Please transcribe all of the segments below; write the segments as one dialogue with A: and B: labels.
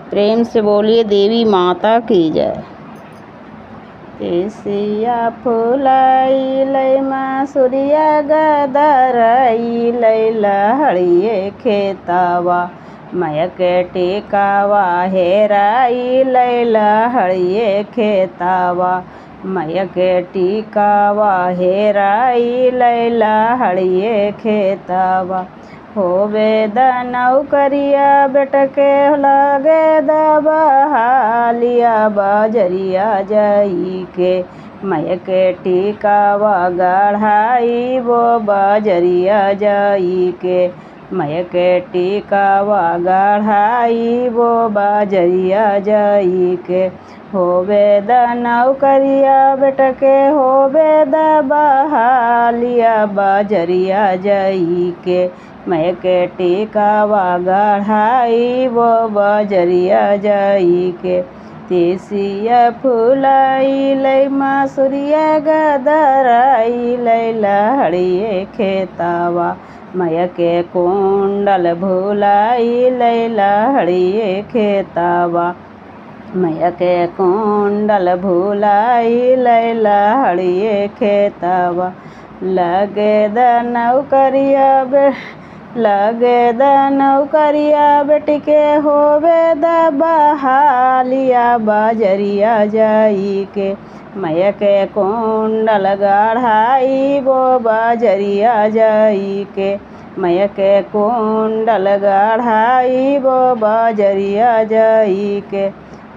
A: प्रेम से बोलिए देवी माता की जय। एसिया फुलाई लय मासुरिया गदरई लैला हड़िए खेतावा मयक टेकावा हेराई लैला हड़िए खेतावा मयक टिकावा हेराई लैला हड़िए खेतावा होवे दनौ करिया बेटके लगे दबहालिया बजरिया जाई के मयक टिकावा गढ़ाई वो बजरिया जाई के मयक टिकावा गढ़ाई वो बजरिया जाई के होवे दनौ करिया बेटके होवे दबहालिया बजरिया जाई के मयक टिकावा गढ़ाई वो बजरिया जाई के तेसिया फुलाई लय मासुरिया गदराई लैला हड़िए खेतावा मयक कुंडल भुलाई लैला हड़िए खेतावा मयक कुंडल भुलाई लैला हड़िए खेतावा लगे दनौ करिया बेटिके होवे दबहालिया बजरिया जाई के मयक कुंडल गढ़ाई वो बजरिया जाई के मयक कुंडल गढ़ाई वो बजरिया जाई के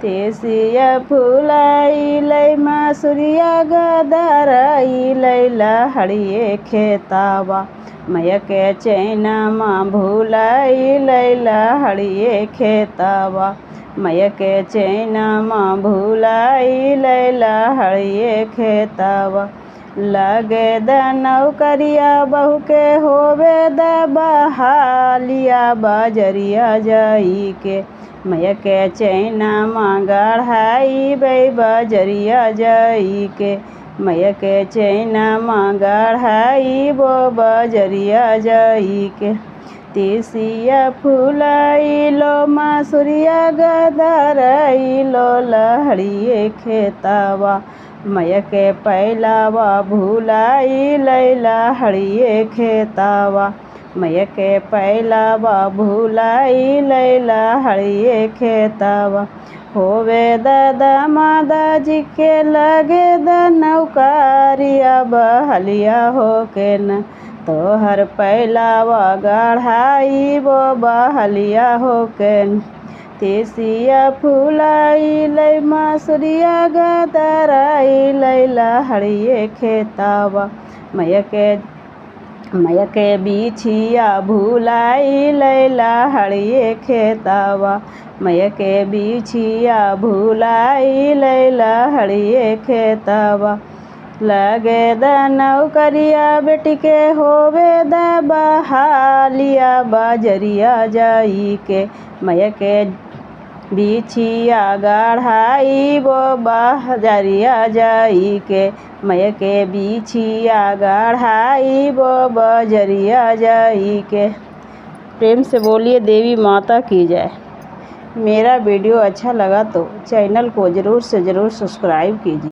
A: तेसिया फुलाई लय मासुरिया गदराई लैला हड़िए खेतावा मयक चैनमा भुलाई लैला हड़िए खेतावा मयक चैनमा भुलाई लैला हड़िए खेतावा लगे दनौ करिया बहू के होवे दबहालिया बजरिया जाई के मयक चैनमा गढ़ाई बै बजरिया जाई के मयक चैनमा गढ़ाई वो बजरिया जाई के तेसिया फुलाई लो मासुरिया गदराई लो लहड़िए खेतावा मयक पैलावा भुलाई लैला हड़िए खेतावा मयक पैलावा भुलाई लैला हड़िए खेतावा होवे दादा मादा जी के लगे दनौ करिया बहलिया होके न तोहर पैलावा गढ़ाई वो बहलिया होके न तेसिया फुलाई लय मासुरिया गदराई लैला हड़िए खेतावा मयक बिछिया भुलाई लैला हड़िए खेतावा मयक बिछिया भुलाई लैला हड़िए खेतावा लगे दनौ करिया बेटिके होवे दबहालिया बजरिया जाई के मयक बिछिया गढ़ाई वो बजरिया जाई के मयक बिछिया गढ़ाई वो बजरिया जाई के। प्रेम से बोलिए देवी माता की जय। मेरा वीडियो अच्छा लगा तो चैनल को ज़रूर से ज़रूर सब्सक्राइब कीजिए।